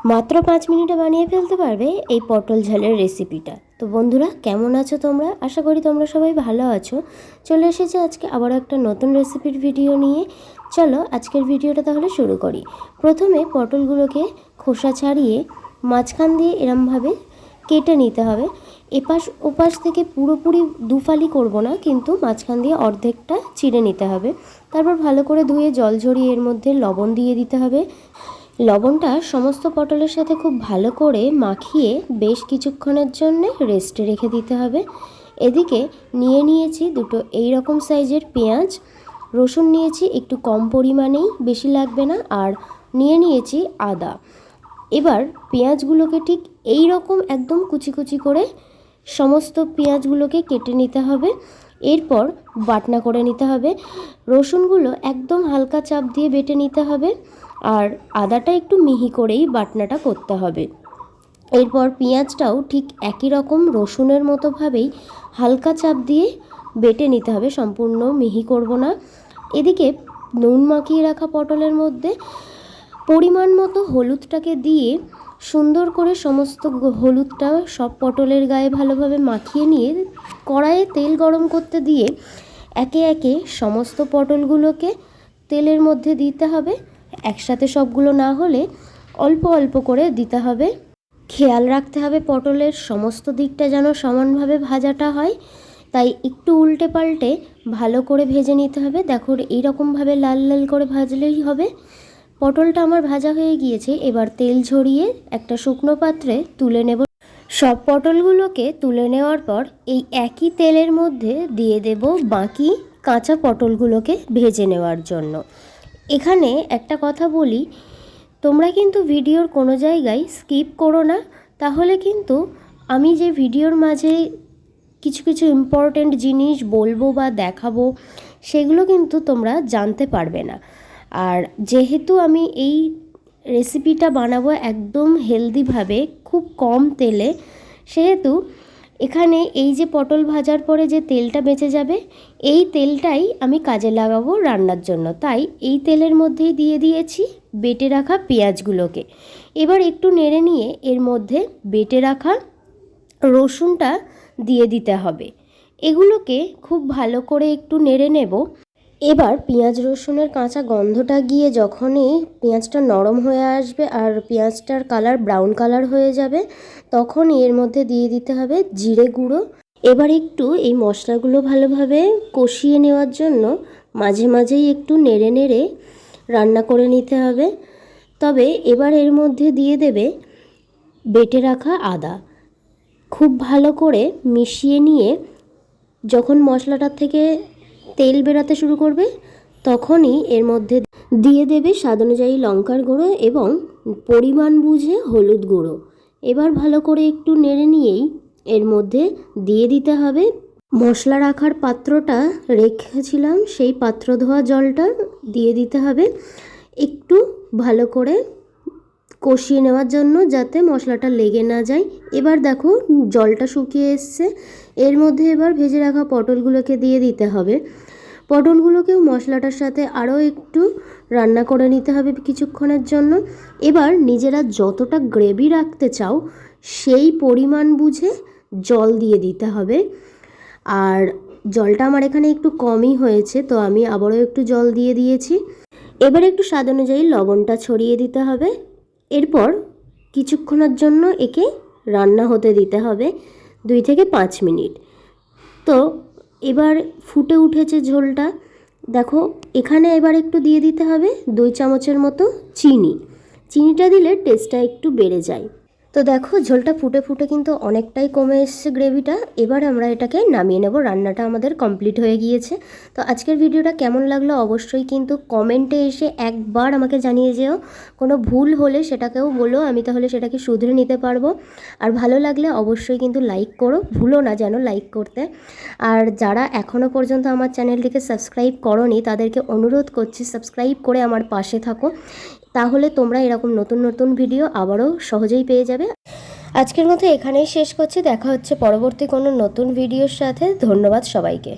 মাত্র 5 মিনিটে বানিয়ে ফেলতে পারবে এই পটল ঝালের রেসিপিটা। তো বন্ধুরা, কেমন আছো তোমরা? আশা করি তোমরা সবাই ভালো আছো। চলে এসেছি আজকে আবারও একটা নতুন রেসিপির ভিডিও নিয়ে। চলো আজকের ভিডিওটা তাহলে শুরু করি। প্রথমে পটলগুলোকে খোসা ছাড়িয়ে মাঝখান দিয়ে এরমভাবে কেটে নিতে হবে। এপাশ ওপাশ থেকে পুরোপুরি দুফালি করব না, কিন্তু মাঝখান দিয়ে অর্ধেকটা চিড়ে নিতে হবে। তারপর ভালো করে ধুয়ে জল ঝরিয়ে এর মধ্যে লবণ দিয়ে দিতে হবে। লবণটা সমস্ত পটলের সাথে খুব ভালো করে মাখিয়ে বেশ কিছুক্ষণের জন্য রেস্টে রেখে দিতে হবে। এদিকে নিয়েছি দুটো এই রকম সাইজের পেঁয়াজ, রসুন নিয়েছি একটু কম পরিমাণেই, বেশি লাগবে না, আর নিয়েছি আদা। এবার পেঁয়াজগুলোকে ঠিক এই রকম একদম কুচি কুচি করে সমস্ত পেঁয়াজগুলোকে কেটে নিতে হবে। এরপর বাটনা করে নিতে হবে। রসুনগুলো একদম হালকা চাপ দিয়ে বেটে নিতে হবে, আর আদাটা একটু মিহি করেই বাটনাটা করতে হবে। এরপর পেঁয়াজটাও ঠিক একই রকম রসুনের মতোভাবেই হালকা চাপ দিয়ে বেটে নিতে হবে, সম্পূর্ণ মিহি করব না। এদিকে নুন মাখিয়ে রাখা পটলের মধ্যে পরিমাণ মতো হলুদটাকে দিয়ে সুন্দর করে সমস্ত হলুদটা সব পটলের গায়ে ভালোভাবে মাখিয়ে নিয়ে কড়াইয়ে তেল গরম করতে দিয়ে একে একে সমস্ত পটলগুলোকে তেলের মধ্যে দিতে হবে। একসাথে সবগুলো না হলে অল্প অল্প করে দিতে হবে। খেয়াল রাখতে হবে পটলের সমস্ত দিকটা যেন সমানভাবে ভাজাটা হয়, তাই একটু উল্টে পাল্টে ভালো করে ভেজে নিতে হবে। দেখো এইরকমভাবে লাল লাল করে ভাজলেই হবে। পটলটা আমার ভাজা হয়ে গিয়েছে। এবার তেল ঝরিয়ে একটা শুকনো পাত্রে তুলে নেব। সব পটলগুলোকে তুলে নেওয়ার পর এই একই তেলের মধ্যে দিয়ে দেব বাকি কাঁচা পটলগুলোকে ভেজে নেওয়ার জন্য। এখানে একটা কথা বলি, তোমরা কিন্তু ভিডিওর কোনো জায়গায় স্কিপ করো না, তাহলে কিন্তু আমি যে ভিডিওর মাঝে কিছু কিছু ইম্পর্ট্যান্ট জিনিস বলবো বা দেখাবো সেগুলো কিন্তু তোমরা জানতে পারবে না। আর যেহেতু আমি এই রেসিপিটা বানাবো একদম হেলদিভাবে, খুব কম তেলে, সেহেতু এখানে এই যে পটল ভাজার পরে যে তেলটা বেঁচে যাবে, এই তেলটাই আমি কাজে লাগাবো রান্নার জন্য। তাই এই তেলের মধ্যেই দিয়ে দিয়েছি বেটে রাখা পেঁয়াজগুলোকে। এবার একটু নেড়ে নিয়ে এর মধ্যে বেটে রাখা রসুনটা দিয়ে দিতে হবে। এগুলোকে খুব ভালো করে একটু নেড়ে নেব। এবার পেঁয়াজ রসুনের কাঁচা গন্ধটা গিয়ে যখনই পেঁয়াজটা নরম হয়ে আসবে আর পেঁয়াজটার কালার ব্রাউন কালার হয়ে যাবে, তখনই এর মধ্যে দিয়ে দিতে হবে জিরে গুঁড়ো। এবার একটু এই মশলাগুলো ভালোভাবে কষিয়ে নেওয়ার জন্য মাঝে মাঝেই একটু নেড়ে নেড়ে রান্না করে নিতে হবে। তবে এবার এর মধ্যে দিয়ে দেবে বেটে রাখা আদা। খুব ভালো করে মিশিয়ে নিয়ে যখন মশলাটার থেকে তেল বেরাতে শুরু করবে, তখনই এর মধ্যে দিয়ে দেবে স্বাদ অনুযায়ী লঙ্কার গুঁড়ো এবং পরিমাণ বুঝে হলুদ গুঁড়ো। এবার ভালো করে একটু নেড়ে নিয়েই এর মধ্যে দিয়ে দিতে হবে মশলা রাখার পাত্রটা রেখেছিলাম, সেই পাত্র ধোয়া জলটা দিয়ে দিতে হবে একটু ভালো করে কষিয়ে নেওয়ার জন্য, যাতে মশলাটা লেগে না যায়। এবার দেখো জলটা শুকিয়ে এসছে। এর মধ্যে এবার ভেজে রাখা পটলগুলোকে দিয়ে দিতে হবে। পটলগুলোকেও মশলাটার সাথে আরও একটু রান্না করে নিতে হবে কিছুক্ষণের জন্য। এবার নিজেরা যতটা গ্রেভি রাখতে চাও সেই পরিমাণ বুঝে জল দিয়ে দিতে হবে। আর জলটা আমার এখানে একটু কমই হয়েছে, তো আমি আবারও একটু জল দিয়ে দিয়েছি। এবার একটু স্বাদ অনুযায়ী লবণটা ছড়িয়ে দিতে হবে। এরপর কিছুক্ষণের জন্য একে রান্না হতে দিতে হবে 2 থেকে 5 মিনিট। তো এবার ফুটে উঠেছে ঝোলটা। দেখো এখানে এবার একটু দিয়ে দিতে হবে 2 চামচের মতো চিনি। চিনিটা দিলে টেস্টটা একটু বেড়ে যায়। তো দেখো ঝোলটা ফুটে ফুটে কিন্তু অনেকটাই কমে এসছে গ্রেভিটা। এবার আমরা এটাকে নামিয়ে নেব। রান্নাটা আমাদের কমপ্লিট হয়ে গিয়েছে। তো আজকের ভিডিওটা কেমন লাগলো অবশ্যই কিন্তু কমেন্টে এসে একবার আমাকে জানিয়ে যেও। কোনো ভুল হলে সেটাকেও বলো, আমি তাহলে সেটাকে শুধরে নিতে পারবো। আর ভালো লাগলে অবশ্যই কিন্তু লাইক করো, ভুলো না যেন লাইক করতে। আর যারা এখনও পর্যন্ত আমার চ্যানেলটিকে সাবস্ক্রাইব করোনি তাদেরকে অনুরোধ করছি সাবস্ক্রাইব করে আমার পাশে থাকো, তাহলে তোমরা এরকম নতুন নতুন ভিডিও আবারও সহজেই পেয়ে যাবে। আজকের মতো এখানেই শেষ করছি। দেখা হচ্ছে পরবর্তী কোনো নতুন ভিডিওর সাথে। ধন্যবাদ সবাইকে।